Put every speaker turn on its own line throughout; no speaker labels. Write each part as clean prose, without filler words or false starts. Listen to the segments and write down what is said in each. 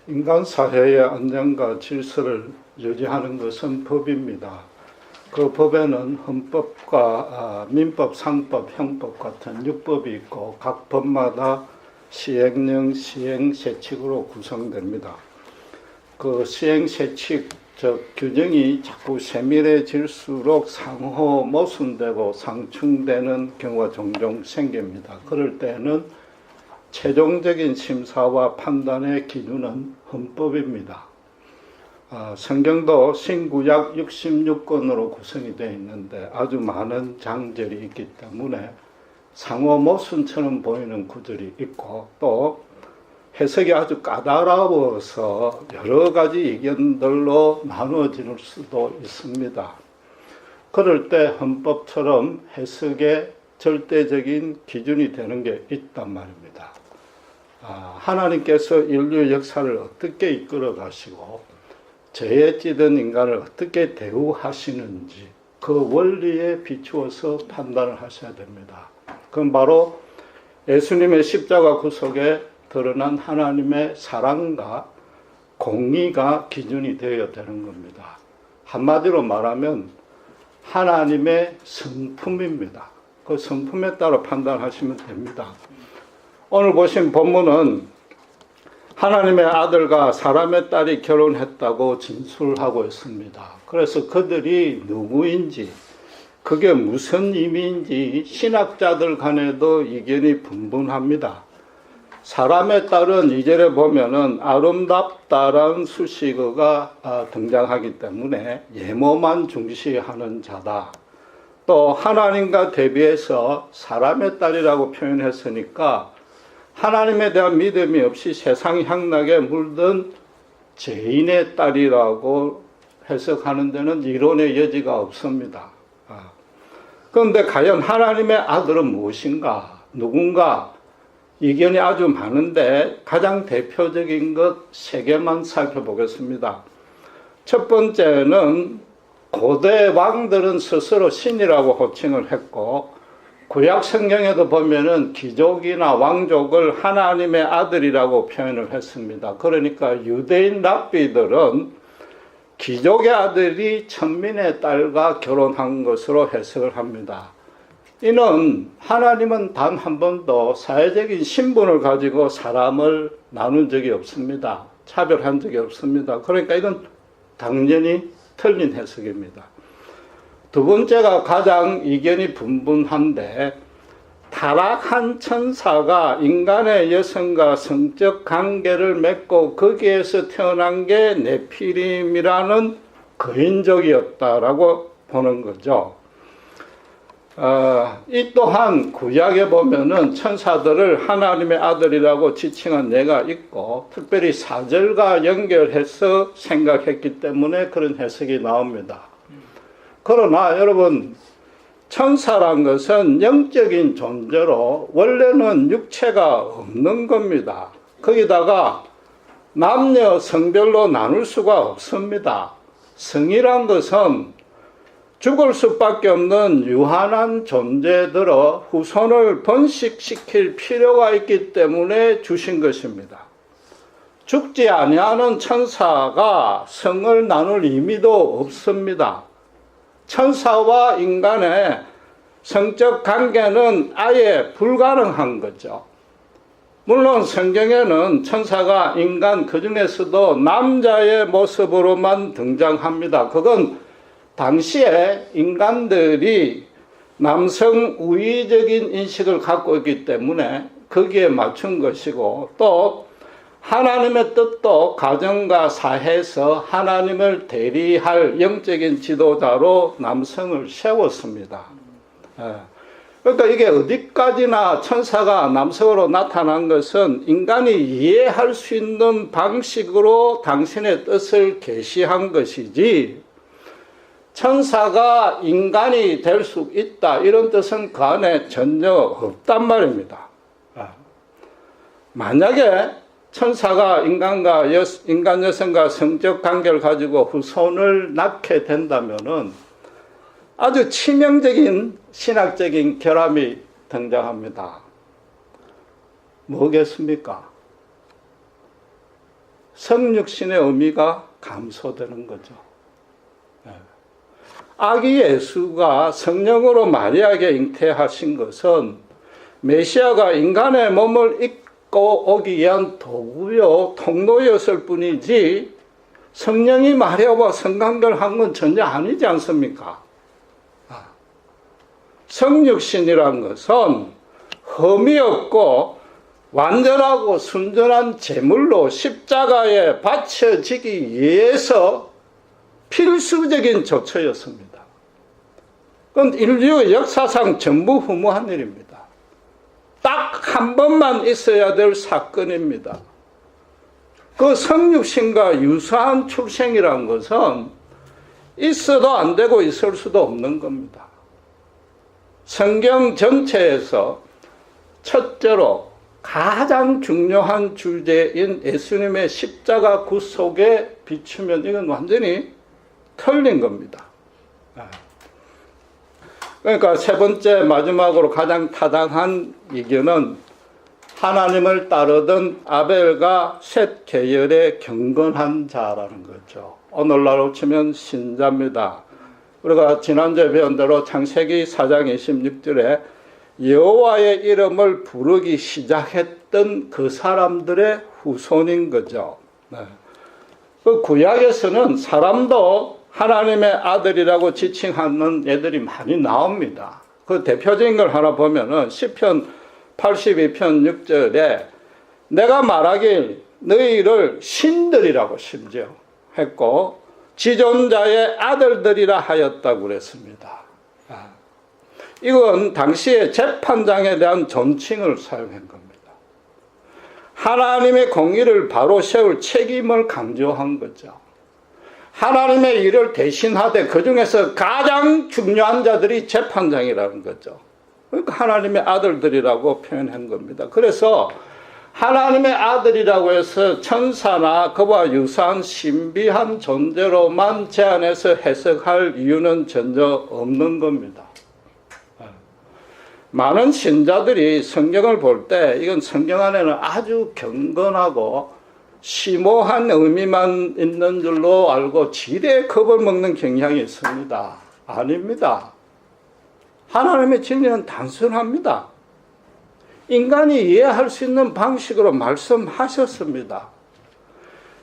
인간 사회의 안정과 질서를 유지하는 것은 법입니다. 그 법에는 헌법과 민법, 상법, 형법 같은 육법이 있고 각 법마다 시행령, 시행세칙으로 구성됩니다. 그 시행세칙, 즉 규정이 자꾸 세밀해질수록 상호 모순되고 상충되는 경우가 종종 생깁니다. 그럴 때는 최종적인 심사와 판단의 기준은 헌법입니다. 성경도 신구약 66권으로 구성이 되어 있는데 아주 많은 장절이 있기 때문에 상호 모순처럼 보이는 구절이 있고 또 해석이 아주 까다로워서 여러 가지 의견들로 나누어질 수도 있습니다. 그럴 때 헌법처럼 해석의 절대적인 기준이 되는 게 있단 말입니다. 하나님께서 인류 역사를 어떻게 이끌어 가시고 죄에 찌든 인간을 어떻게 대우하시는지 그 원리에 비추어서 판단을 하셔야 됩니다. 그건 바로 예수님의 십자가 구속에 드러난 하나님의 사랑과 공의가 기준이 되어야 되는 겁니다. 한마디로 말하면 하나님의 성품입니다. 그 성품에 따라 판단하시면 됩니다. 오늘 보신 본문은 하나님의 아들과 사람의 딸이 결혼했다고 진술하고 있습니다. 그래서 그들이 누구인지, 그게 무슨 의미인지 신학자들 간에도 의견이 분분합니다. 사람의 딸은 2절에 보면은 아름답다라는 수식어가 등장하기 때문에 예모만 중시하는 자다. 또 하나님과 대비해서 사람의 딸이라고 표현했으니까 하나님에 대한 믿음이 없이 세상 향락에 물든 죄인의 딸이라고 해석하는 데는 이론의 여지가 없습니다. 그런데 과연 하나님의 아들은 무엇인가? 누군가? 의견이 아주 많은데 가장 대표적인 것 3개만 살펴보겠습니다. 첫 번째는 고대 왕들은 스스로 신이라고 호칭을 했고 구약 성경에도 보면은 귀족이나 왕족을 하나님의 아들이라고 표현을 했습니다. 그러니까 유대인 랍비들은 귀족의 아들이 천민의 딸과 결혼한 것으로 해석을 합니다. 이는 하나님은 단 한 번도 사회적인 신분을 가지고 사람을 나눈 적이 없습니다. 차별한 적이 없습니다. 그러니까 이건 당연히 틀린 해석입니다. 두 번째가 가장 의견이 분분한데 타락한 천사가 인간의 여성과 성적 관계를 맺고 거기에서 태어난 게 네피림이라는 거인족이었다라고 보는 거죠. 이 또한 구약에 보면은 천사들을 하나님의 아들이라고 지칭한 예가 있고 특별히 4절과 연결해서 생각했기 때문에 그런 해석이 나옵니다. 그러나 여러분 천사란 것은 영적인 존재로 원래는 육체가 없는 겁니다. 거기다가 남녀 성별로 나눌 수가 없습니다. 성이란 것은 죽을 수밖에 없는 유한한 존재들어 후손을 번식시킬 필요가 있기 때문에 주신 것입니다. 죽지 아니하는 천사가 성을 나눌 의미도 없습니다. 천사와 인간의 성적 관계는 아예 불가능한 거죠. 물론 성경에는 천사가 인간 그 중에서도 남자의 모습으로만 등장합니다. 그건 당시에 인간들이 남성 우위적인 인식을 갖고 있기 때문에 거기에 맞춘 것이고 또 하나님의 뜻도 가정과 사회에서 하나님을 대리할 영적인 지도자로 남성을 세웠습니다. 그러니까 이게 어디까지나 천사가 남성으로 나타난 것은 인간이 이해할 수 있는 방식으로 당신의 뜻을 계시한 것이지 천사가 인간이 될 수 있다 이런 뜻은 그 안에 전혀 없단 말입니다. 만약에 천사가 인간 여성과 성적 관계를 가지고 후손을 낳게 된다면은 아주 치명적인 신학적인 결함이 등장합니다. 뭐겠습니까? 성육신의 의미가 감소되는 거죠. 아기 예수가 성령으로 마리아에게 잉태하신 것은 메시아가 인간의 몸을 입고 오기 위한 도구요, 통로였을 뿐이지 성령이 마리아와 성관계한 건 전혀 아니지 않습니까? 성육신이란 것은 흠이 없고 완전하고 순전한 제물로 십자가에 바쳐지기 위해서 필수적인 조처였습니다. 그건 인류 역사상 전무후무한 일입니다. 딱 한 번만 있어야 될 사건입니다. 그 성육신과 유사한 출생이란 것은 있어도 안 되고 있을 수도 없는 겁니다. 성경 전체에서 첫째로 가장 중요한 주제인 예수님의 십자가 구속에 비추면 이건 완전히 틀린 겁니다. 그러니까 세 번째 마지막으로 가장 타당한 의견은 하나님을 따르던 아벨과 셋 계열의 경건한 자라는 거죠. 오늘날로 치면 신자입니다. 우리가 지난주에 배운 대로 창세기 4장 26절에 여호와의 이름을 부르기 시작했던 그 사람들의 후손인 거죠. 그 구약에서는 사람도 하나님의 아들이라고 지칭하는 애들이 많이 나옵니다. 그 대표적인 걸 하나 보면은 시편 82편 6절에 내가 말하길 너희를 신들이라고 심지어 했고 지존자의 아들들이라 하였다고 그랬습니다. 이건 당시에 재판장에 대한 존칭을 사용한 겁니다. 하나님의 공의를 바로 세울 책임을 강조한 거죠. 하나님의 일을 대신하되 그 중에서 가장 중요한 자들이 재판장이라는 거죠. 그러니까 하나님의 아들들이라고 표현한 겁니다. 그래서 하나님의 아들이라고 해서 천사나 그와 유사한 신비한 존재로만 제한해서 해석할 이유는 전혀 없는 겁니다. 많은 신자들이 성경을 볼 때 이건 성경 안에는 아주 경건하고 심오한 의미만 있는 줄로 알고 지레 겁을 먹는 경향이 있습니다. 아닙니다. 하나님의 진리는 단순합니다. 인간이 이해할 수 있는 방식으로 말씀하셨습니다.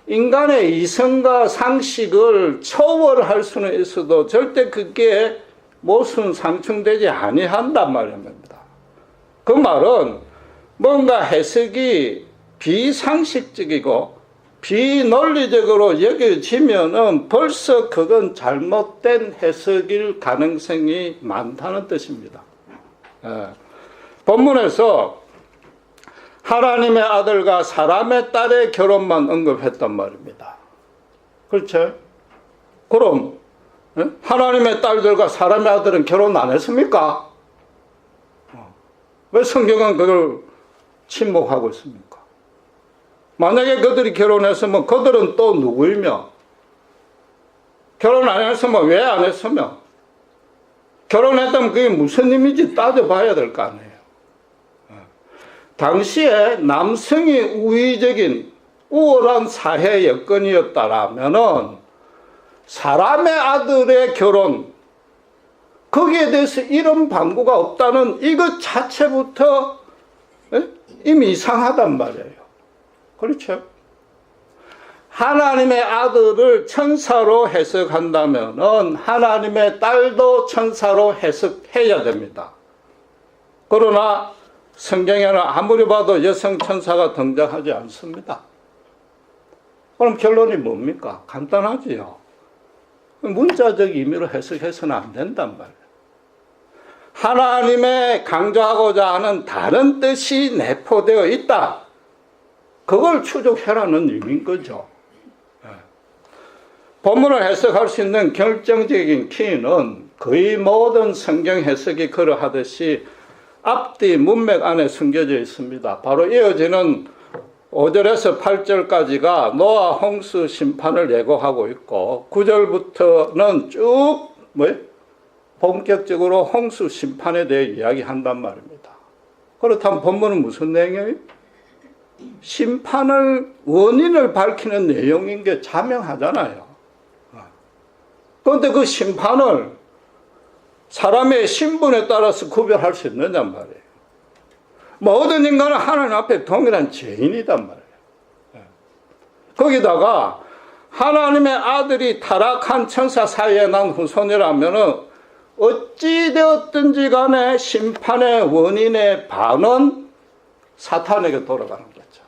인간의 이성과 상식을 초월할 수는 있어도 절대 그게 모순 상충되지 아니한단 말입니다. 그 말은 뭔가 해석이 비상식적이고 비논리적으로 여겨지면은 벌써 그건 잘못된 해석일 가능성이 많다는 뜻입니다. 본문에서 하나님의 아들과 사람의 딸의 결혼만 언급했단 말입니다. 그렇죠? 그럼 하나님의 딸들과 사람의 아들은 결혼 안 했습니까? 왜 성경은 그걸 침묵하고 있습니까? 만약에 그들이 결혼했으면 그들은 또 누구이며 결혼 안 했으면 왜 안 했으며 결혼했다면 그게 무슨 의미인지 따져봐야 될 거 아니에요. 당시에 남성이 우위적인 우월한 사회 여건이었다라면은 사람의 아들의 결혼 거기에 대해서 이런 방구가 없다는 이것 자체부터 이미 이상하단 말이에요. 그렇죠? 하나님의 아들을 천사로 해석한다면은 하나님의 딸도 천사로 해석해야 됩니다. 그러나 성경에는 아무리 봐도 여성 천사가 등장하지 않습니다. 그럼 결론이 뭡니까? 간단하지요. 문자적 의미로 해석해서는 안 된단 말이에요. 하나님의 강조하고자 하는 다른 뜻이 내포되어 있다. 그걸 추적해라는 의미인 거죠. 본문을 해석할 수 있는 결정적인 키는 거의 모든 성경 해석이 그러하듯이 앞뒤 문맥 안에 숨겨져 있습니다. 바로 이어지는 5절에서 8절까지가 노아 홍수 심판을 예고하고 있고 9절부터는 쭉 본격적으로 홍수 심판에 대해 이야기한단 말입니다. 그렇다면 본문은 무슨 내용이에요? 심판을 원인을 밝히는 내용인 게 자명하잖아요. 그런데 그 심판을 사람의 신분에 따라서 구별할 수 있느냔 말이에요. 모든 인간은 하나님 앞에 동일한 죄인이단 말이에요. 거기다가 하나님의 아들이 타락한 천사 사이에 난 후손이라면 어찌되었든지 간에 심판의 원인의 반은 사탄에게 돌아가는 거죠.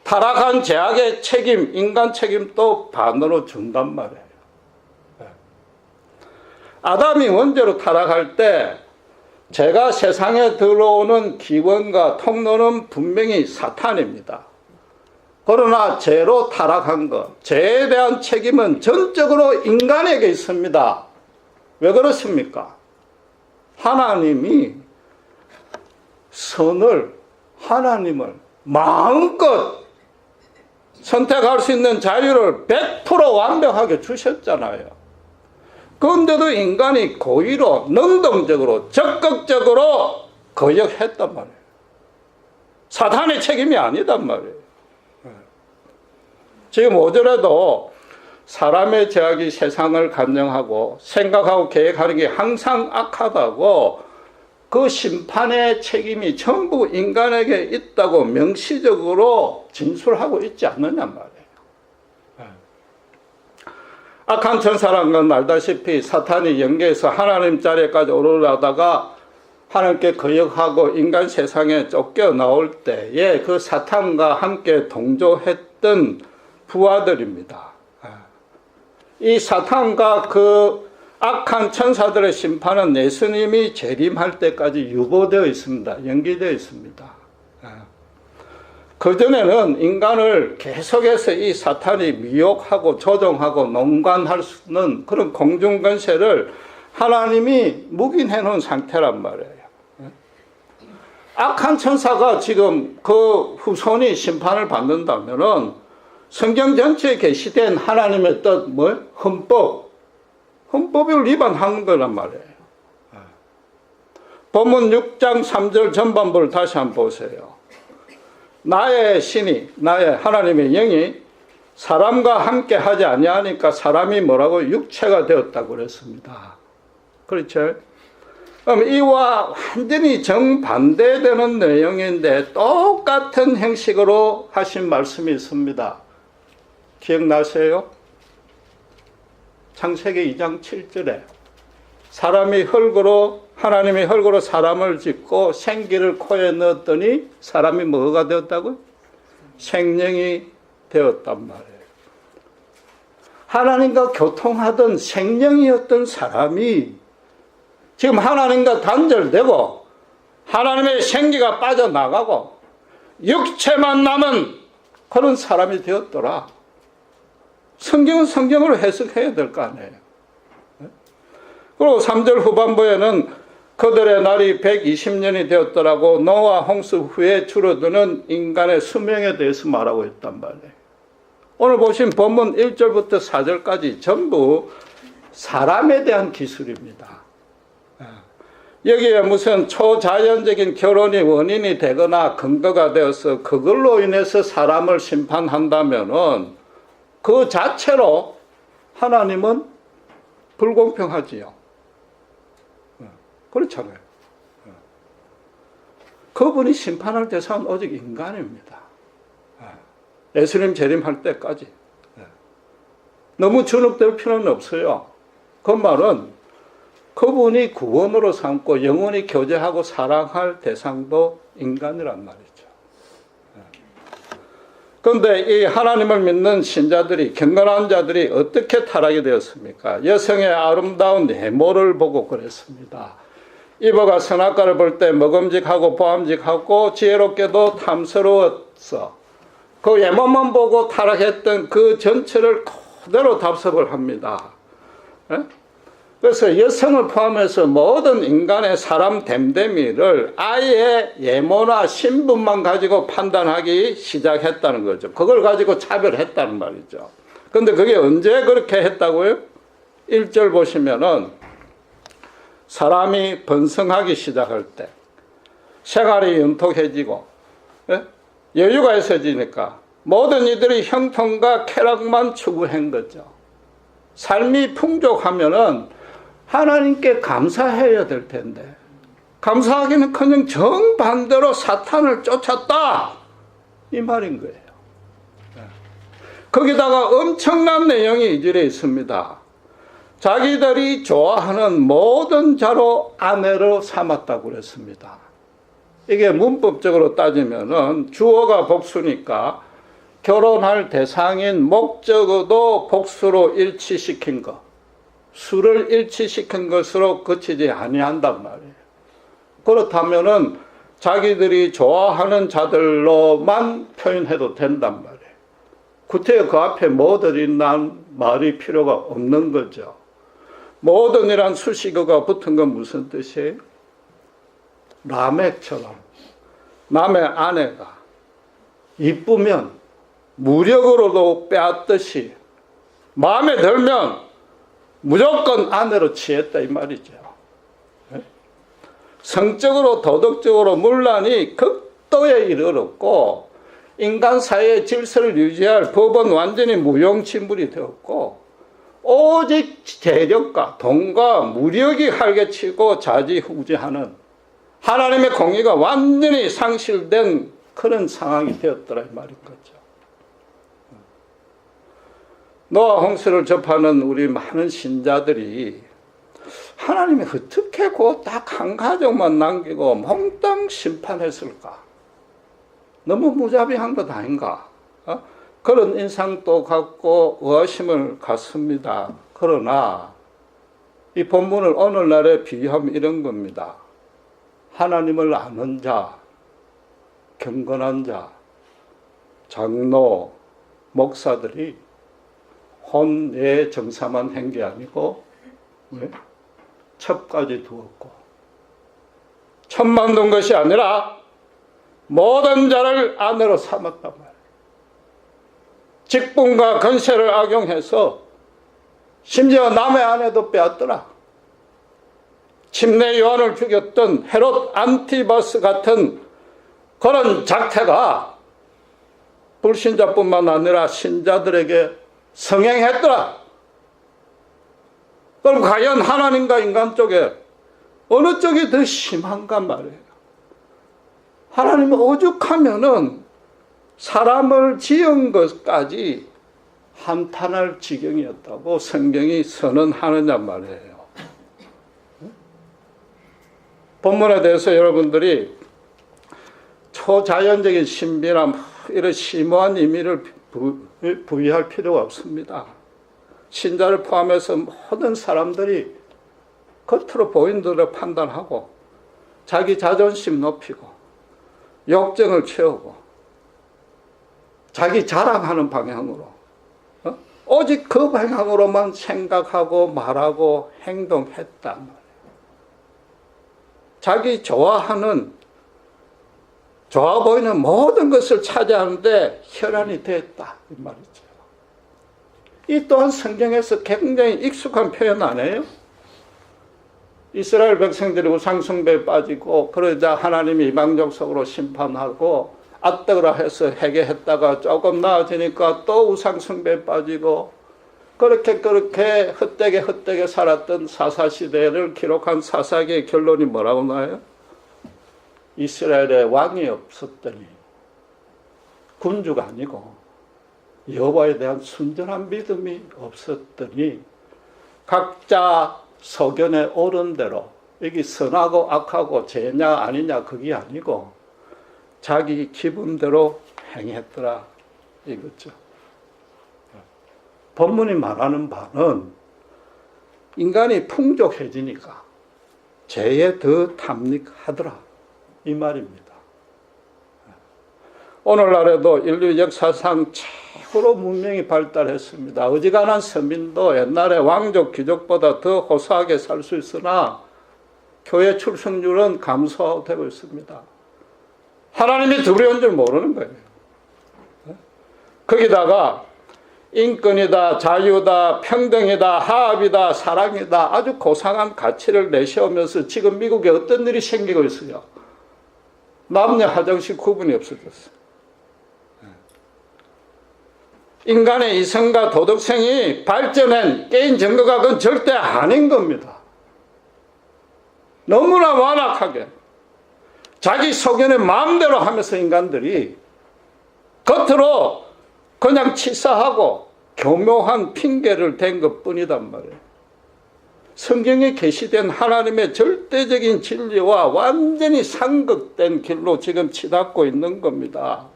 타락한 죄악의 책임, 인간 책임도 반으로 준단 말이에요. 아담이 원죄로 타락할 때 죄가 세상에 들어오는 기원과 통로는 분명히 사탄입니다. 그러나 죄로 타락한 것, 죄에 대한 책임은 전적으로 인간에게 있습니다. 왜 그렇습니까? 하나님이 하나님을 마음껏 선택할 수 있는 자유를 100% 완벽하게 주셨잖아요. 그런데도 인간이 고의로, 능동적으로, 적극적으로 거역했단 말이에요. 사탄의 책임이 아니단 말이에요. 지금 5절에도 사람의 죄악이 세상을 간영하고 생각하고 계획하는 게 항상 악하다고 그 심판의 책임이 전부 인간에게 있다고 명시적으로 진술하고 있지 않느냐 말이에요. 악한 천사란 건 알다시피 사탄이 영계에서 하나님 자리까지 오르려다가 하나님께 거역하고 인간 세상에 쫓겨 나올 때에 그 사탄과 함께 동조했던 부하들입니다. 이 사탄과 그 악한 천사들의 심판은 예수님이 재림할 때까지 유보되어 있습니다. 연기되어 있습니다. 그전에는 인간을 계속해서 이 사탄이 미혹하고 조종하고 농간할 수 있는 그런 공중권세를 하나님이 묵인해 놓은 상태란 말이에요. 악한 천사가 지금 그 후손이 심판을 받는다면은 성경 전체에 게시된 하나님의 뜻, 헌법을 위반한 거란 말이에요. 본문 6장 3절 전반부를 다시 한번 보세요. 나의 신이, 나의 하나님의 영이 사람과 함께 하지 아니하니까 사람이 뭐라고? 육체가 되었다고 그랬습니다. 그렇죠? 그럼 이와 완전히 정반대되는 내용인데 똑같은 형식으로 하신 말씀이 있습니다. 기억나세요? 창세기 2장 7절에 하나님이 흙으로 사람을 짓고 생기를 코에 넣었더니 사람이 뭐가 되었다고요? 생명이 되었단 말이에요. 하나님과 교통하던 생명이었던 사람이 지금 하나님과 단절되고 하나님의 생기가 빠져나가고 육체만 남은 그런 사람이 되었더라. 성경은 성경으로 해석해야 될 거 아니에요. 그리고 3절 후반부에는 그들의 날이 120년이 되었더라고 노아 홍수 후에 줄어드는 인간의 수명에 대해서 말하고 있단 말이에요. 오늘 보신 본문 1절부터 4절까지 전부 사람에 대한 기술입니다. 여기에 무슨 초자연적인 결혼이 원인이 되거나 근거가 되어서 그걸로 인해서 사람을 심판한다면은 그 자체로 하나님은 불공평하지요. 그렇잖아요. 그분이 심판할 대상은 오직 인간입니다. 예수님 재림할 때까지. 너무 주눅들 필요는 없어요. 그 말은 그분이 구원으로 삼고 영원히 교제하고 사랑할 대상도 인간이란 말이죠. 그런데 이 하나님을 믿는 신자들이, 경건한 자들이 어떻게 타락이 되었습니까? 여성의 아름다운 외모를 보고 그랬습니다. 이브가 선악과를 볼 때 먹음직하고 보암직하고 지혜롭게도 탐스러웠어. 그 외모만 보고 타락했던 그 전체를 그대로 답습을 합니다. 그래서 여성을 포함해서 모든 인간의 사람 됨됨이를 아예 외모나 신분만 가지고 판단하기 시작했다는 거죠. 그걸 가지고 차별했다는 말이죠. 그런데 그게 언제 그렇게 했다고요? 1절 보시면은 사람이 번성하기 시작할 때, 생활이 윤택해지고, 여유가 있어지니까 모든 이들이 형통과 쾌락만 추구한 거죠. 삶이 풍족하면은 하나님께 감사해야 될 텐데 감사하기는커녕 정반대로 사탄을 쫓았다 이 말인 거예요. 거기다가 엄청난 내용이 2절에 있습니다. 자기들이 좋아하는 모든 자로 아내로 삼았다고 그랬습니다. 이게 문법적으로 따지면은 주어가 복수니까 결혼할 대상인 목적어도 복수로 일치시킨 것, 수를 일치시킨 것으로 그치지 아니한단 말이에요. 그렇다면은 자기들이 좋아하는 자들로만 표현해도 된단 말이에요. 구태여 그 앞에 모든이란 말이 필요가 없는 거죠. 모든이란 수식어가 붙은 건 무슨 뜻이에요? 라멕처럼 남의 아내가 이쁘면 무력으로도 빼앗듯이 마음에 들면 무조건 아내로 취했다 이 말이죠. 성적으로 도덕적으로 문란이 극도에 이르렀고 인간 사회의 질서를 유지할 법은 완전히 무용지물이 되었고 오직 재력과 돈과 무력이 활개치고 좌지우지하는 하나님의 공의가 완전히 상실된 그런 상황이 되었더라 이 말인 거죠. 노아 홍수를 접하는 우리 많은 신자들이 하나님이 어떻게 그 딱 한 가족만 남기고 몽땅 심판했을까? 너무 무자비한 것 아닌가? 그런 인상도 갖고 의심을 갖습니다. 그러나 이 본문을 오늘날에 비유하면 이런 겁니다. 하나님을 아는 자, 경건한 자, 장로, 목사들이 혼내 정사만 한 게 아니고 첩까지 두었고 첩만 둔 것이 아니라 모든 자를 아내로 삼았단 말이에요. 직분과 권세를 악용해서 심지어 남의 아내도 빼앗더라. 침례 요한을 죽였던 헤롯 안티바스 같은 그런 작태가 불신자뿐만 아니라 신자들에게 성행했더라. 그럼 과연 하나님과 인간 쪽에 어느 쪽이 더 심한가 말이에요. 하나님은 오죽하면은 사람을 지은 것까지 한탄할 지경이었다고 성경이 선언하느냐 말이에요. 본문에 대해서 여러분들이 초자연적인 신비나 이런 심오한 의미를 부여할 필요가 없습니다. 신자를 포함해서 모든 사람들이 겉으로 보이는 대로 판단하고 자기 자존심 높이고 욕정을 채우고 자기 자랑하는 방향으로 오직 그 방향으로만 생각하고 말하고 행동했단 말이에요. 자기 좋아하는 좋아 보이는 모든 것을 차지하는데 혈안이 됐다 이 말이죠. 이 또한 성경에서 굉장히 익숙한 표현 아니에요? 이스라엘 백성들이 우상숭배에 빠지고 그러자 하나님이 이방족 속으로 심판하고 앗더라 해서 회개했다가 조금 나아지니까 또 우상숭배에 빠지고 그렇게 헛되게 살았던 사사시대를 기록한 사사기의 결론이 뭐라고 나와요? 이스라엘에 왕이 없었더니 군주가 아니고 여호와에 대한 순전한 믿음이 없었더니 각자 소견에 옳은 대로 여기 선하고 악하고 죄냐 아니냐 그게 아니고 자기 기분대로 행했더라 이거죠. 본문이 말하는 바는 인간이 풍족해지니까 죄에 더 탐닉하더라 이 말입니다. 오늘날에도 인류 역사상 최고로 문명이 발달했습니다. 어지간한 서민도 옛날에 왕족 귀족보다 더 호소하게 살 수 있으나 교회 출석률은 감소되고 있습니다. 하나님이 두려운 줄 모르는 거예요. 거기다가 인권이다, 자유다, 평등이다, 화합이다, 사랑이다 아주 고상한 가치를 내세우면서 지금 미국에 어떤 일이 생기고 있어요. 남녀 화장실 구분이 없어졌어요. 인간의 이성과 도덕성이 발전한 개인 증거가 그건 절대 아닌 겁니다. 너무나 완악하게 자기 소견의 마음대로 하면서 인간들이 겉으로 그냥 치사하고 교묘한 핑계를 댄 것뿐이단 말이에요. 성경에 계시된 하나님의 절대적인 진리와 완전히 상극된 길로 지금 치닫고 있는 겁니다.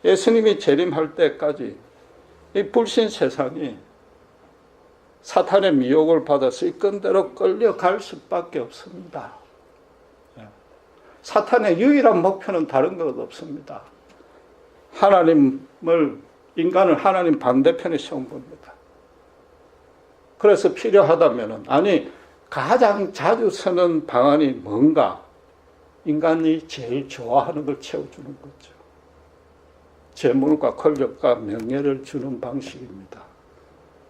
예수님이 재림할 때까지 이 불신 세상이 사탄의 미혹을 받아서 이건대로 끌려갈 수밖에 없습니다. 사탄의 유일한 목표는 다른 것 없습니다. 인간을 하나님 반대편에 세운 겁니다. 그래서 필요하다면은, 가장 자주 쓰는 방안이 뭔가? 인간이 제일 좋아하는 걸 채워주는 거죠. 재물과 권력과 명예를 주는 방식입니다.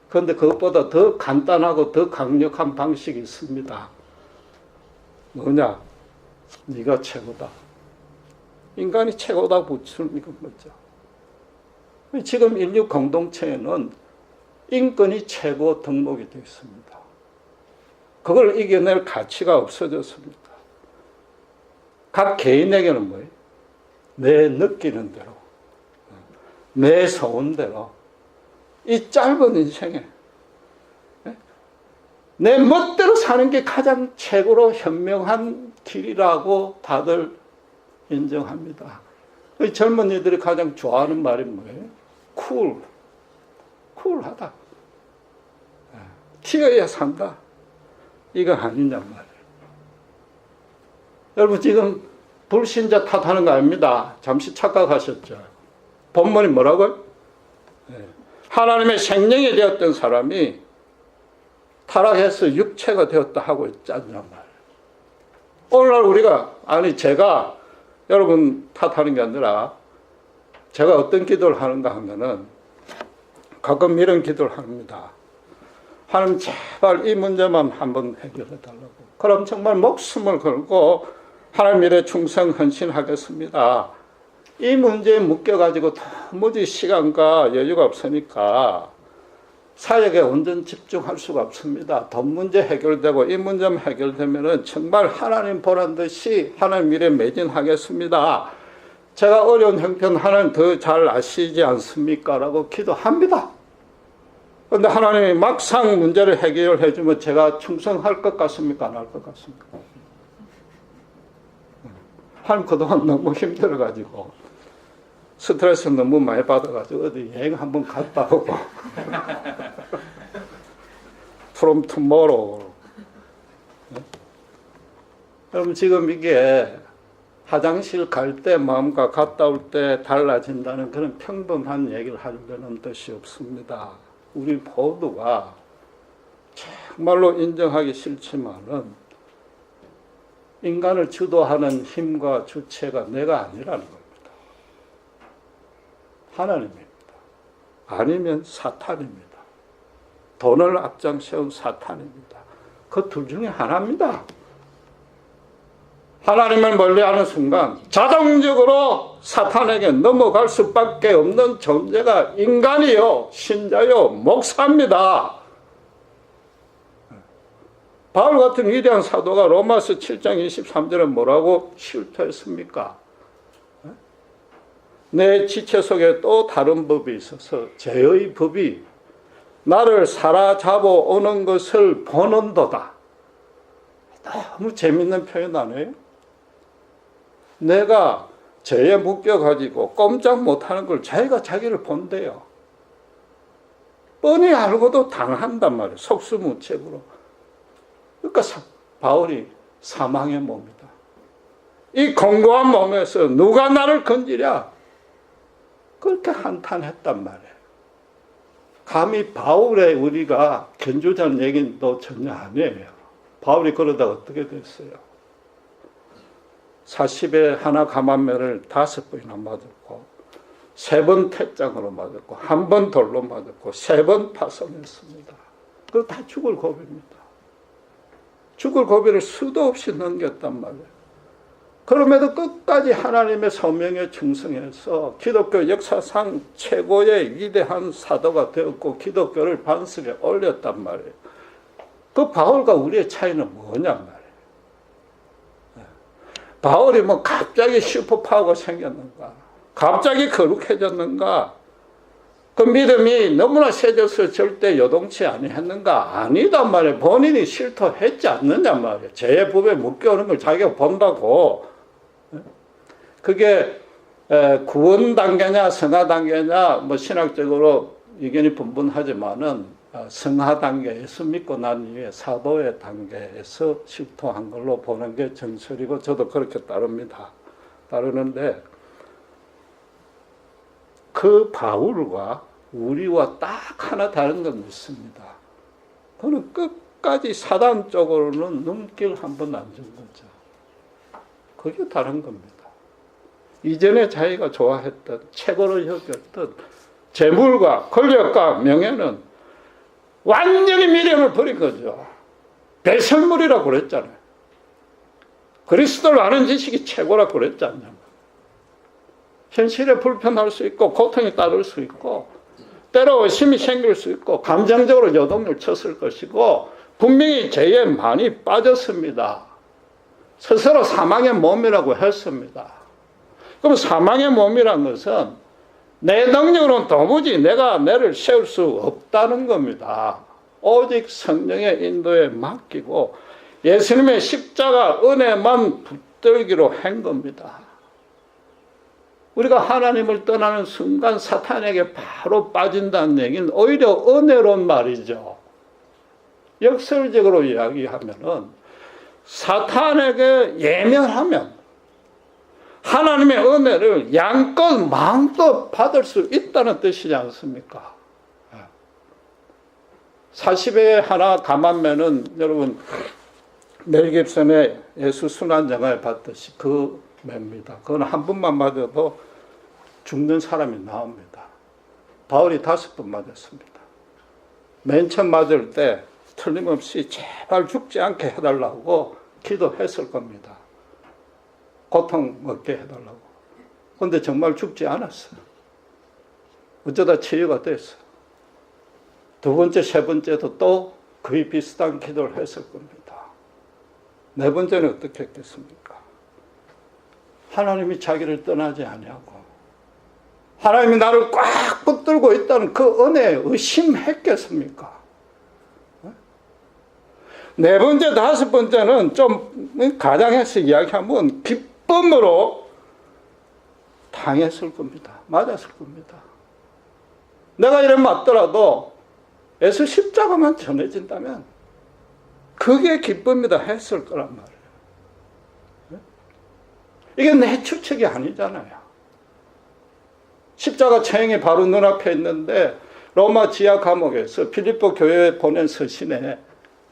그런데 그것보다 더 간단하고 더 강력한 방식이 있습니다. 뭐냐? 네가 최고다. 인간이 최고다 붙이는 거죠. 지금 인류 공동체에는 인권이 최고 등록이 되어 있습니다. 그걸 이겨낼 가치가 없어졌습니다. 각 개인에게는 뭐예요? 내 느끼는 대로, 내 소원대로, 이 짧은 인생에 내 멋대로 사는 게 가장 최고로 현명한 길이라고 다들 인정합니다. 젊은이들이 가장 좋아하는 말이 뭐예요? 쿨하다. 튀어야 산다. 이거 아니냔 말이에요. 여러분 지금 불신자 탓하는 거 아닙니다. 잠시 착각하셨죠. 본문이 뭐라고요? 하나님의 생명이 되었던 사람이 타락해서 육체가 되었다 하고 있잖냔 말이에요. 오늘날 우리가, 제가 여러분 탓하는 게 아니라 제가 어떤 기도를 하는가 하면은 가끔 이런 기도를 합니다. 하나님 제발 이 문제만 한번 해결해 달라고. 그럼 정말 목숨을 걸고 하나님 일에 충성 헌신하겠습니다. 이 문제에 묶여가지고 도무지 시간과 여유가 없으니까 사역에 온전 집중할 수가 없습니다. 돈 문제 해결되고 이 문제만 해결되면은 정말 하나님 보란 듯이 하나님 일에 매진하겠습니다. 제가 어려운 형편 하나님 더 잘 아시지 않습니까? 라고 기도합니다. 그런데 하나님이 막상 문제를 해결해 주면 제가 충성할 것 같습니까? 안 할 것 같습니까? 하나님 그동안 너무 힘들어가지고 스트레스 너무 많이 받아가지고 어디 여행 한번 갔다 오고 From tomorrow. 여러분 지금 이게 화장실 갈 때 마음과 갔다 올 때 달라진다는 그런 평범한 얘기를 하려는 뜻이 없습니다. 우리 모두가 정말로 인정하기 싫지만은 인간을 주도하는 힘과 주체가 내가 아니라는 겁니다. 하나님입니다. 아니면 사탄입니다. 돈을 앞장세운 사탄입니다. 그 둘 중에 하나입니다. 하나님을 멀리하는 순간 자동적으로 사탄에게 넘어갈 수밖에 없는 존재가 인간이요, 신자요, 목사입니다. 바울 같은 위대한 사도가 로마서 7장 23절에 뭐라고 실토했습니까? 내 지체 속에 또 다른 법이 있어서 죄의 법이 나를 사로잡아 오는 것을 보는도다. 너무 재밌는 표현 아니에요? 내가 죄에 묶여가지고 꼼짝 못하는 걸 자기가 자기를 본대요. 뻔히 알고도 당한단 말이에요. 속수무책으로. 그러니까 바울이 사망의 몸이다. 이 공고한 몸에서 누가 나를 건지랴? 그렇게 한탄했단 말이에요. 감히 바울의 우리가 견주자는 얘기도 전혀 아니에요. 바울이 그러다가 어떻게 됐어요? 40에 하나 감한매를 5번이나 맞았고 3번 태장으로 맞았고 1번 돌로 맞았고 3번 파송했습니다. 그거 다 죽을 고비입니다. 죽을 고비를 수도 없이 넘겼단 말이에요. 그럼에도 끝까지 하나님의 소명에 충성해서 기독교 역사상 최고의 위대한 사도가 되었고 기독교를 반석에 올렸단 말이에요. 그 바울과 우리의 차이는 뭐냐 말이에요. 바울이 뭐 갑자기 슈퍼파워가 생겼는가? 갑자기 거룩해졌는가? 그 믿음이 너무나 세져서 절대 요동치 아니했는가? 아니단 말이에요. 본인이 실토했지 않느냐 말이에요. 죄의 법에 묶여오는 걸 자기가 본다고. 그게 구원 단계냐 성화 단계냐 뭐 신학적으로 의견이 분분하지만은 성화 단계에서 믿고 난 이후에 사도의 단계에서 실토한 걸로 보는 게 정설이고 저도 그렇게 따르는데 그 바울과 우리와 딱 하나 다른 건 있습니다. 그는 끝까지 사단 쪽으로는 눈길 한 번 안 준 거죠. 그게 다른 겁니다. 이전에 자기가 좋아했던 최고로 여겼던 재물과 권력과 명예는 완전히 미련을 버린 거죠. 배설물이라고 그랬잖아요. 그리스도를 아는 지식이 최고라고 그랬지 않냐면. 현실에 불편할 수 있고 고통이 따를 수 있고 때로 의심이 생길 수 있고 감정적으로 요동을 쳤을 것이고 분명히 죄에 많이 빠졌습니다. 스스로 사망의 몸이라고 했습니다. 그럼 사망의 몸이란 것은 내 능력으로는 도무지 내가 내를 세울 수 없다는 겁니다. 오직 성령의 인도에 맡기고 예수님의 십자가 은혜만 붙들기로 한 겁니다. 우리가 하나님을 떠나는 순간 사탄에게 바로 빠진다는 얘기는 오히려 은혜로운 말이죠. 역설적으로 이야기하면은 사탄에게 예면하면 하나님의 은혜를 양껏 마음껏 받을 수 있다는 뜻이지 않습니까? 40에 하나 감한매는 여러분 멜 깁슨의 예수 순환영화에 봤듯이 그 매입니다. 그건 한 번만 맞아도 죽는 사람이 나옵니다. 바울이 5번 맞았습니다. 맨 처음 맞을 때 틀림없이 제발 죽지 않게 해달라고 기도했을 겁니다. 고통 먹게 해달라고. 그런데 정말 죽지 않았어요. 어쩌다 치유가 됐어요. 두 번째, 세 번째도 또 거의 비슷한 기도를 했을 겁니다. 네 번째는 어떻게 했겠습니까? 하나님이 자기를 떠나지 아니하고 하나님이 나를 꽉 붙들고 있다는 그 은혜에 의심했겠습니까? 네 번째, 5번째는 좀 가장해서 이야기하면 기쁨으로 당했을 겁니다. 맞았을 겁니다. 내가 이래 맞더라도 예수 십자가만 전해진다면 그게 기쁨이다 했을 거란 말이에요. 이게 내 추측이 아니잖아요. 십자가 처형이 바로 눈앞에 있는데 로마 지하 감옥에서 필리포 교회에 보낸 서신에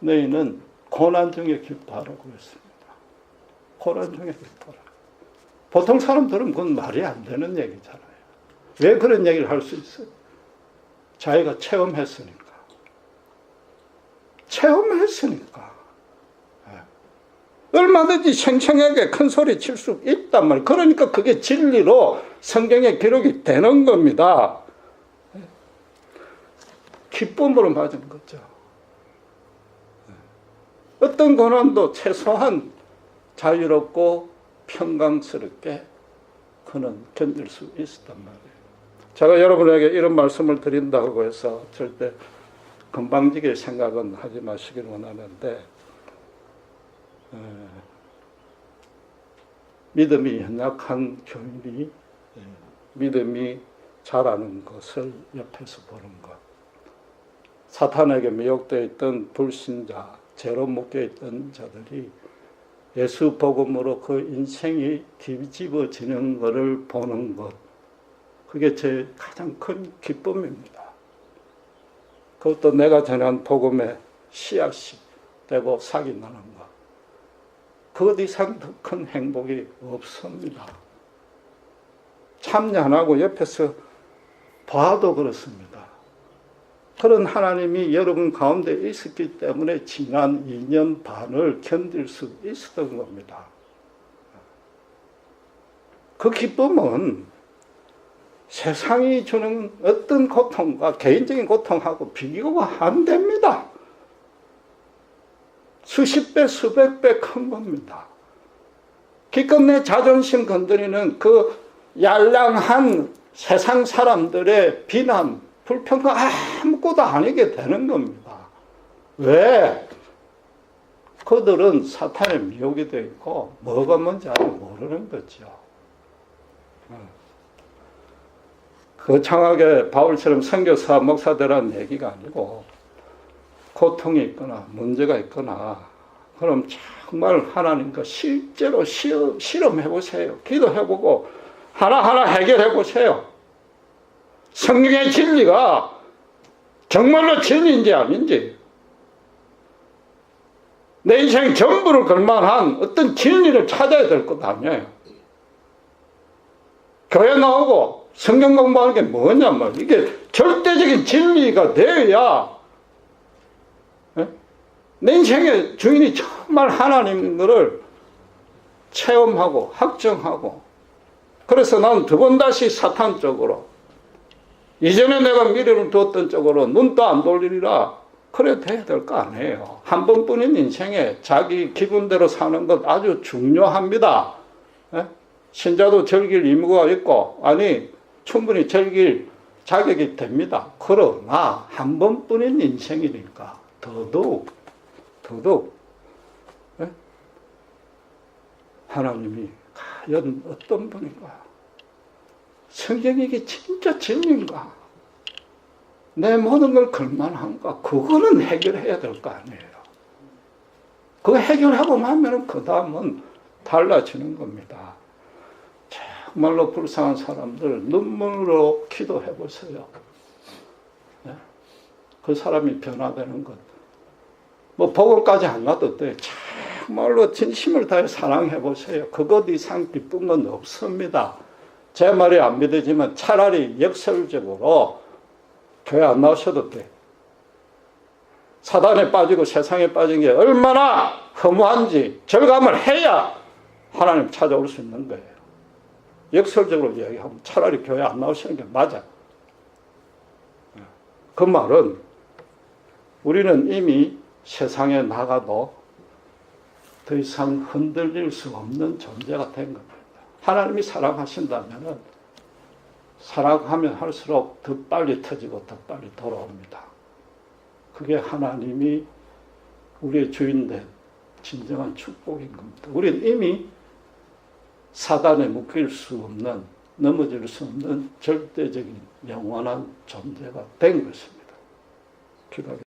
너희는 고난 중에 기뻐하라고 했습니다. 고난 중에 기뻐하라. 보통 사람들은 그건 말이 안 되는 얘기잖아요. 왜 그런 얘기를 할 수 있어요? 자기가 체험했으니까. 체험했으니까. 얼마든지 생생하게 큰 소리 칠 수 있단 말이에요. 그러니까 그게 진리로 성경에 기록이 되는 겁니다. 기쁨으로 맞은 거죠. 어떤 고난도 최소한 자유롭고 평강스럽게 그는 견딜 수 있었단 말이에요. 제가 여러분에게 이런 말씀을 드린다고 해서 절대 건방지게 생각은 하지 마시길 원하는데 믿음이 연약한 교인이 믿음이 자라는 것을 옆에서 보는 것. 사탄에게 미혹되어 있던 불신자, 죄로 묶여있던 자들이 예수 복음으로 그 인생이 뒤집어지는 것을 보는 것. 그게 제 가장 큰 기쁨입니다. 그것도 내가 전한 복음의 씨앗이 되고 싹이 나는 것. 그 이상 더 큰 행복이 없습니다. 참여 안 하고 옆에서 봐도 그렇습니다. 그런 하나님이 여러분 가운데 있었기 때문에 지난 2년 반을 견딜 수 있었던 겁니다. 그 기쁨은 세상이 주는 어떤 고통과 개인적인 고통하고 비교가 안 됩니다. 수십 배, 수백 배 큰 겁니다. 기껏 내 자존심 건드리는 그 얄랑한 세상 사람들의 비난, 불평가 아무것도 아니게 되는 겁니다. 왜? 그들은 사탄의 미혹이 되어 있고 뭐가 뭔지 아직 모르는 거죠. 거창하게 바울처럼 선교사, 목사 되라는 얘기가 아니고 고통이 있거나 문제가 있거나 그럼 정말 하나님과 실제로 실험해보세요. 기도해보고 하나하나 해결해보세요. 성경의 진리가 정말로 진리인지 아닌지 내 인생 전부를 걸만한 어떤 진리를 찾아야 될 것 아니에요. 교회 나오고 성경 공부하는 게 뭐냐 말이에요. 이게 절대적인 진리가 되어야 내 인생의 주인이 정말 하나님을 체험하고 확정하고 그래서 난 두 번 다시 사탄 쪽으로 이전에 내가 미련을 두었던 쪽으로 눈도 안 돌리리라 그래 돼야 될 거 아니에요. 한 번뿐인 인생에 자기 기분대로 사는 것 아주 중요합니다. 신자도 즐길 의무가 있고 아니 충분히 즐길 자격이 됩니다. 그러나 한 번뿐인 인생이니까 더더욱 하나님이 과연 어떤 분인가? 성경이 이게 진짜 진리인가? 내 모든 걸 걸만한가? 그거는 해결해야 될 거 아니에요. 그거 해결하고 나면 그 다음은 달라지는 겁니다. 정말로 불쌍한 사람들 눈물로 기도해 보세요. 그 사람이 변화되는 것. 뭐 복음까지 안 가도 돼. 정말로 진심을 다해 사랑해 보세요. 그것 이상 기쁜 건 없습니다. 제 말이 안 믿어지면 차라리 역설적으로 교회 안 나오셔도 돼. 사단에 빠지고 세상에 빠진 게 얼마나 허무한지 절감을 해야 하나님 찾아올 수 있는 거예요. 역설적으로 이야기하면 차라리 교회 안 나오시는 게 맞아. 그 말은 우리는 이미 세상에 나가도 더 이상 흔들릴 수 없는 존재가 된 겁니다. 하나님이 사랑하신다면 사랑하면 할수록 더 빨리 터지고 더 빨리 돌아옵니다. 그게 하나님이 우리의 주인된 진정한 축복인 겁니다. 우리는 이미 사단에 묶일 수 없는, 넘어질 수 없는 절대적인 영원한 존재가 된 것입니다. 기도하겠습니다.